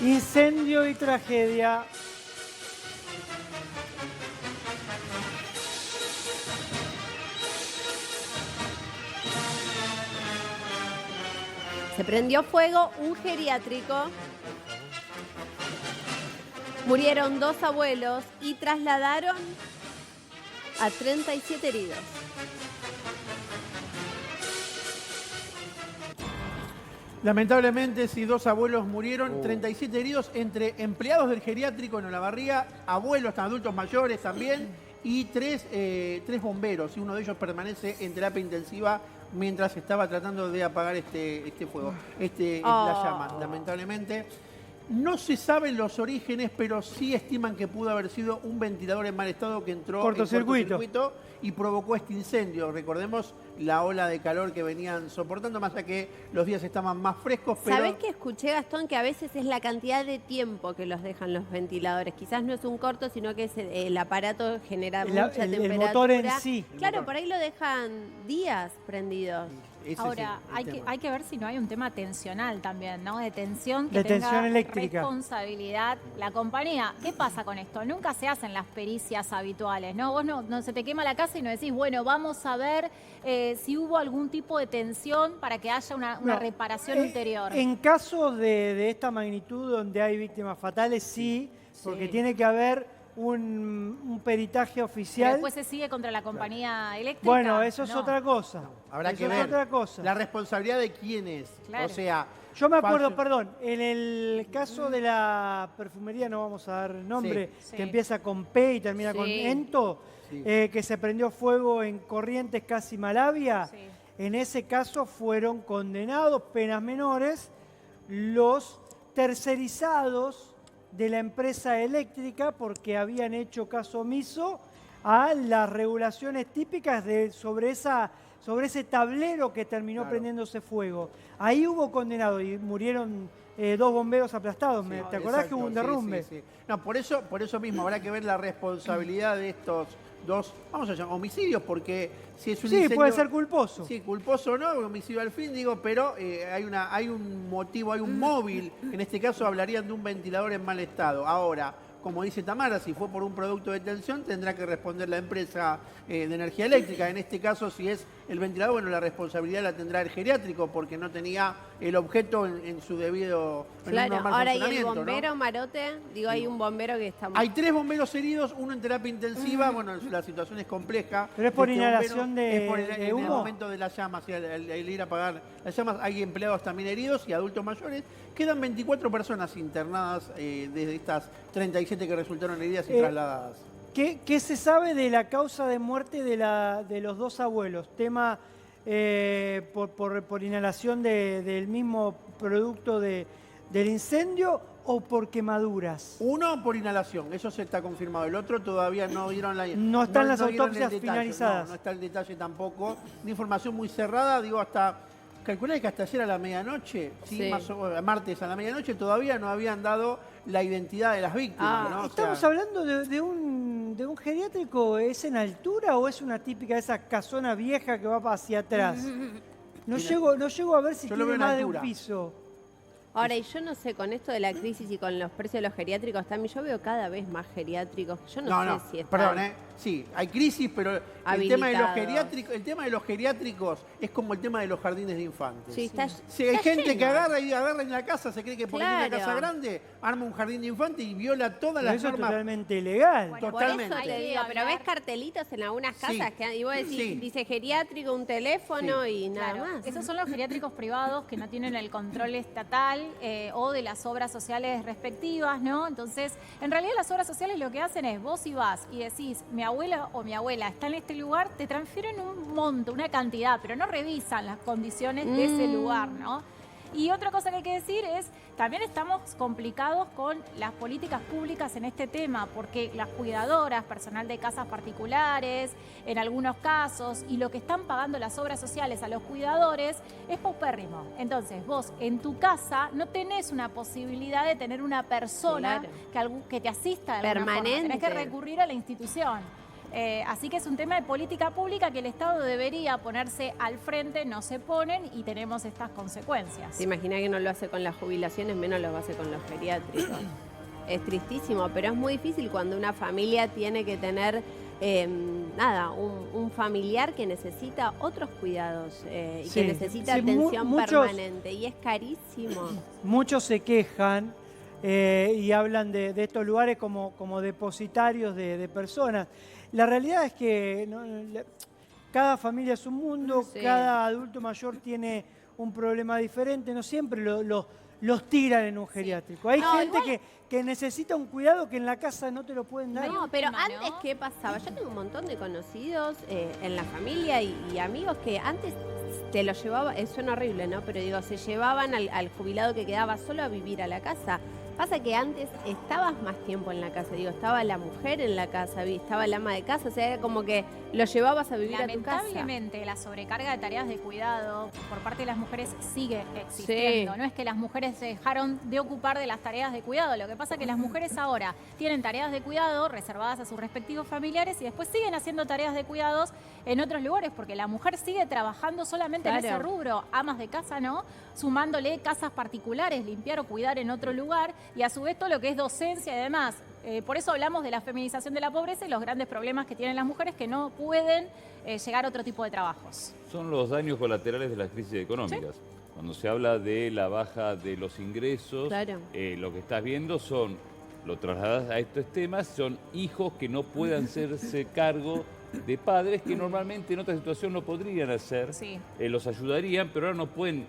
Incendio y tragedia. Se prendió fuego un geriátrico. Murieron 2 abuelos y trasladaron a 37 heridos. Lamentablemente, sí, 2 abuelos murieron, 37 heridos entre empleados del geriátrico en Olavarría, abuelos, adultos mayores también, y tres bomberos. Y uno de ellos permanece en terapia intensiva mientras estaba tratando de apagar este fuego, la llama, lamentablemente. No se saben los orígenes, pero sí estiman que pudo haber sido un ventilador en mal estado que entró en cortocircuito y provocó este incendio. Recordemos la ola de calor que venían soportando, más allá que los días estaban más frescos. Pero... ¿Sabés que escuché, Gastón, que a veces es la cantidad de tiempo que los dejan los ventiladores? Quizás no es un corto, sino que es el aparato genera mucha temperatura. El motor en sí. Claro, por ahí lo dejan días prendidos. Ahora, hay que ver si no hay un tema tensional también, ¿no? De tensión que de tenga tensión eléctrica. Responsabilidad la compañía. ¿Qué pasa con esto? Nunca se hacen las pericias habituales, ¿no? Vos no se te quema la casa y no decís, bueno, vamos a ver si hubo algún tipo de tensión para que haya una reparación ulterior. En casos de esta magnitud donde hay víctimas fatales, sí, porque tiene que haber un peritaje oficial. Pero después se sigue contra la compañía eléctrica. Bueno, eso es otra cosa. Habrá que ver la responsabilidad de quién es. Claro. O sea, yo me acuerdo, perdón, en el caso de la perfumería, no vamos a dar nombre, que empieza con P y termina con Ento, que se prendió fuego en Corrientes, casi Malavia. En ese caso fueron condenados, penas menores, los tercerizados de la empresa eléctrica porque habían hecho caso omiso a las regulaciones típicas sobre ese tablero que terminó prendiéndose fuego. Ahí hubo condenados y murieron 2 bomberos aplastados. ¿Te acordás que hubo un derrumbe? No, por eso mismo habrá que ver la responsabilidad de estos 2, vamos a llamar homicidios, porque si es un incendio... puede ser culposo. Sí, culposo o no, homicidio al fin, digo, pero hay un motivo, hay un móvil. En este caso hablarían de un ventilador en mal estado. Ahora, como dice Tamara, si fue por un producto de tensión, tendrá que responder la empresa de energía eléctrica. En este caso, si es el ventilador, bueno, la responsabilidad la tendrá el geriátrico porque no tenía el objeto en su debido normal ahora, ¿y el bombero, Marote? Digo, hay un bombero que está... Hay 3 bomberos heridos, uno en terapia intensiva. Bueno, la situación es compleja. ¿Pero es por inhalación de humo? En el momento de las llamas, al ir a apagar las llamas, hay empleados también heridos y adultos mayores. Quedan 24 personas internadas desde estas 37 que resultaron heridas y trasladadas. ¿Qué se sabe de la causa de muerte de los 2 abuelos? ¿Tema por inhalación del mismo producto del incendio o por quemaduras? Uno por inhalación, eso se está confirmado. El otro todavía no dieron la... No están las autopsias finalizadas. No está el detalle tampoco. Una información muy cerrada, digo, calculé que hasta ayer a la medianoche, martes a la medianoche, todavía no habían dado la identidad de las víctimas. ¿no? Estamos hablando de un geriátrico. ¿Es en altura o es una típica de esa casona vieja que va hacia atrás? No llego a ver si tiene más de un piso. Ahora, y yo no sé, con esto de la crisis y con los precios de los geriátricos también, yo veo cada vez más geriátricos. Yo no sé si está... Perdón, sí, hay crisis, pero el tema de los geriátricos es como el tema de los jardines de infantes. Sí, hay gente que agarra en la casa, se cree que porque tiene una casa grande, arma un jardín de infantes y viola todas las normas. Eso es totalmente ilegal. Bueno, totalmente. Por eso te digo, pero ves cartelitos en algunas casas y vos decís, dice geriátrico, un teléfono y nada más. Esos son los geriátricos privados que no tienen el control estatal o de las obras sociales respectivas, ¿no? Entonces, en realidad las obras sociales lo que hacen es, vos si vas y decís, mi abuela o mi abuela está en este lugar, te transfieren un monto, una cantidad, pero no revisan las condiciones de ese lugar, ¿no? Y otra cosa que hay que decir es, también estamos complicados con las políticas públicas en este tema, porque las cuidadoras, personal de casas particulares, en algunos casos, y lo que están pagando las obras sociales a los cuidadores es paupérrimo. Entonces, vos en tu casa no tenés una posibilidad de tener una persona que te asista de alguna forma. Tenés que recurrir a la institución. Así que es un tema de política pública que el Estado debería ponerse al frente, no se ponen y tenemos estas consecuencias. ¿Se imagina que no lo hace con las jubilaciones, menos lo hace con los geriátricos? Es tristísimo, pero es muy difícil cuando una familia tiene que tener un familiar que necesita otros cuidados y que necesita atención permanente y es carísimo. Muchos se quejan y hablan de estos lugares como depositarios de personas. La realidad es que cada familia es un mundo, cada adulto mayor tiene un problema diferente, no siempre los tiran en un geriátrico. Hay gente que necesita un cuidado que en la casa no te lo pueden dar. No, pero antes, ¿qué pasaba? Yo tengo un montón de conocidos en la familia y amigos que antes te lo llevaba, suena horrible, ¿no? Pero digo, se llevaban al jubilado que quedaba solo a vivir a la casa. Pasa que antes estabas más tiempo en la casa, digo, estaba la mujer en la casa, estaba el ama de casa, o sea, era como que lo llevabas a vivir a tu casa. Lamentablemente, la sobrecarga de tareas de cuidado por parte de las mujeres sigue existiendo. No es que las mujeres se dejaron de ocupar de las tareas de cuidado, lo que pasa es que las mujeres ahora tienen tareas de cuidado reservadas a sus respectivos familiares y después siguen haciendo tareas de cuidados en otros lugares, porque la mujer sigue trabajando solamente en ese rubro, amas de casa, ¿no? Sumándole casas particulares, limpiar o cuidar en otro lugar, y a su vez todo lo que es docencia y demás. Por eso hablamos de la feminización de la pobreza y los grandes problemas que tienen las mujeres que no pueden llegar a otro tipo de trabajos. Son los daños colaterales de las crisis económicas. ¿Sí? Cuando se habla de la baja de los ingresos, lo que estás viendo lo trasladas a estos temas, son hijos que no puedan hacerse cargo de padres que normalmente en otra situación no podrían hacer, los ayudarían, pero ahora no pueden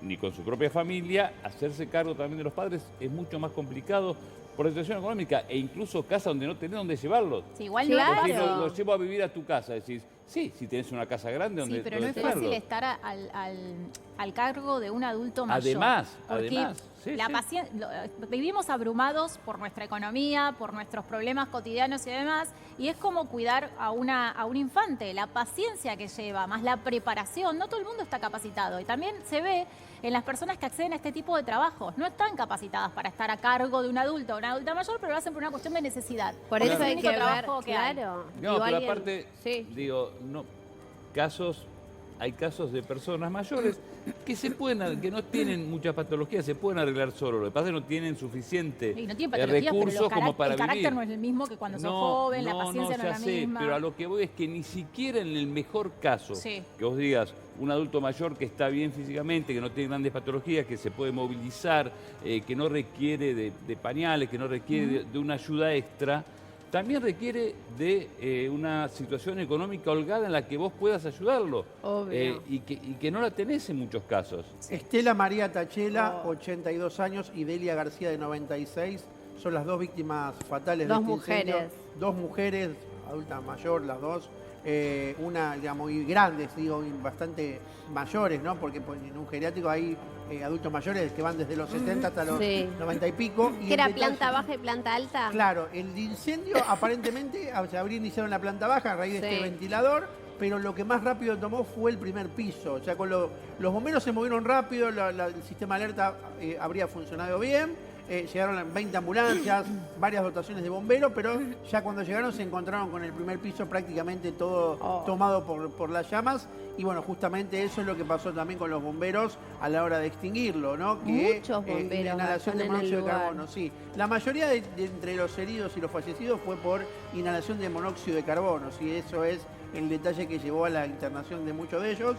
ni con su propia familia hacerse cargo también de los padres. Es mucho más complicado por la situación económica e incluso casa donde no tenés dónde llevarlos. Sí, igual los llevo a vivir a tu casa, decís, sí, si tenés una casa grande donde pero no es fácil estar al cargo de un adulto mayor. Además, vivimos abrumados por nuestra economía, por nuestros problemas cotidianos y demás, y es como cuidar a un infante, la paciencia que lleva, más la preparación. No todo el mundo está capacitado y también se ve en las personas que acceden a este tipo de trabajos. No están capacitadas para estar a cargo de un adulto o una adulta mayor, pero lo hacen por una cuestión de necesidad. Por eso hay que ver, claro. No, pero aparte, digo, hay casos de personas mayores que no tienen muchas patologías, se pueden arreglar solo. Lo que pasa es que no tienen suficiente recursos como para vivir. El carácter no es el mismo que cuando sos joven, la paciencia no es la misma. Pero a lo que voy es que ni siquiera en el mejor caso, que vos digas, un adulto mayor que está bien físicamente, que no tiene grandes patologías, que se puede movilizar, que no requiere de pañales, que no requiere de una ayuda extra, también requiere de una situación económica holgada en la que vos puedas ayudarlo. Y que no la tenés en muchos casos. Estela María Tachela, 82 años, y Delia García, de 96, son las dos víctimas fatales de este incendio. Dos mujeres, adulta mayor, las dos. Una, digamos, y grandes, digo, y bastante mayores, ¿no? Porque en un geriátrico hay adultos mayores que van desde los 70 hasta los 90 y pico. ¿Que era planta baja y planta alta? Claro, el incendio aparentemente se habría iniciado en la planta baja a raíz de este ventilador, pero lo que más rápido tomó fue el primer piso. O sea, los bomberos se movieron rápido, el sistema alerta habría funcionado bien. Llegaron 20 ambulancias, varias dotaciones de bomberos, pero ya cuando llegaron se encontraron con el primer piso prácticamente todo tomado por las llamas. Y bueno, justamente eso es lo que pasó también con los bomberos a la hora de extinguirlo, ¿no? Muchos bomberos. Inhalación de monóxido de carbono, sí. La mayoría de entre los heridos y los fallecidos fue por inhalación de monóxido de carbono, sí, eso es el detalle que llevó a la internación de muchos de ellos,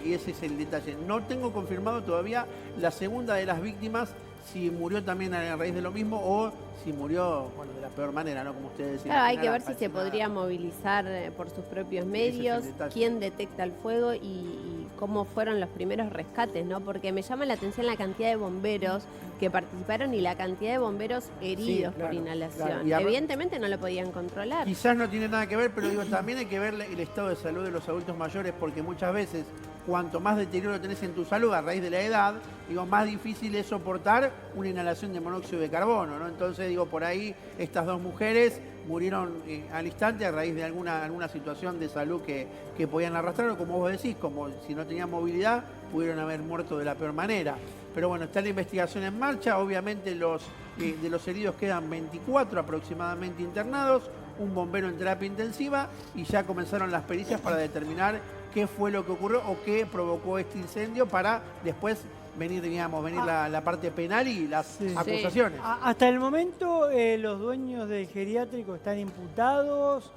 y ese es el detalle. No tengo confirmado todavía la segunda de las víctimas, si murió también a raíz de lo mismo o si murió, bueno, de la peor manera, ¿no? Como ustedes decían. Claro, hay que ver si se podría movilizar por sus propios medios, quién detecta el fuego y cómo fueron los primeros rescates, ¿no? Porque me llama la atención la cantidad de bomberos que participaron y la cantidad de bomberos heridos por inhalación. Claro. Evidentemente no lo podían controlar. Quizás no tiene nada que ver, pero digo, también hay que ver el estado de salud de los adultos mayores, porque muchas veces cuanto más deterioro tenés en tu salud a raíz de la edad, digo, más difícil es soportar una inhalación de monóxido de carbono, ¿no? Entonces, digo, por ahí estas dos mujeres murieron al instante a raíz de alguna situación de salud que podían arrastrar, o como vos decís, como si no tenían movilidad, pudieron haber muerto de la peor manera. Pero bueno, está la investigación en marcha, obviamente de los heridos quedan 24 aproximadamente internados, un bombero en terapia intensiva y ya comenzaron las pericias para determinar qué fue lo que ocurrió o qué provocó este incendio para después venir la parte penal y las acusaciones. Hasta el momento los dueños del geriátrico están imputados,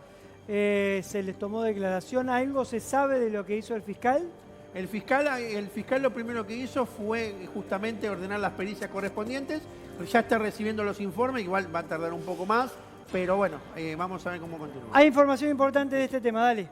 se les tomó declaración, ¿algo se sabe de lo que hizo el fiscal? El fiscal lo primero que hizo fue justamente ordenar las pericias correspondientes, ya está recibiendo los informes, igual va a tardar un poco más, pero bueno, vamos a ver cómo continúa. Hay información importante de este tema, dale.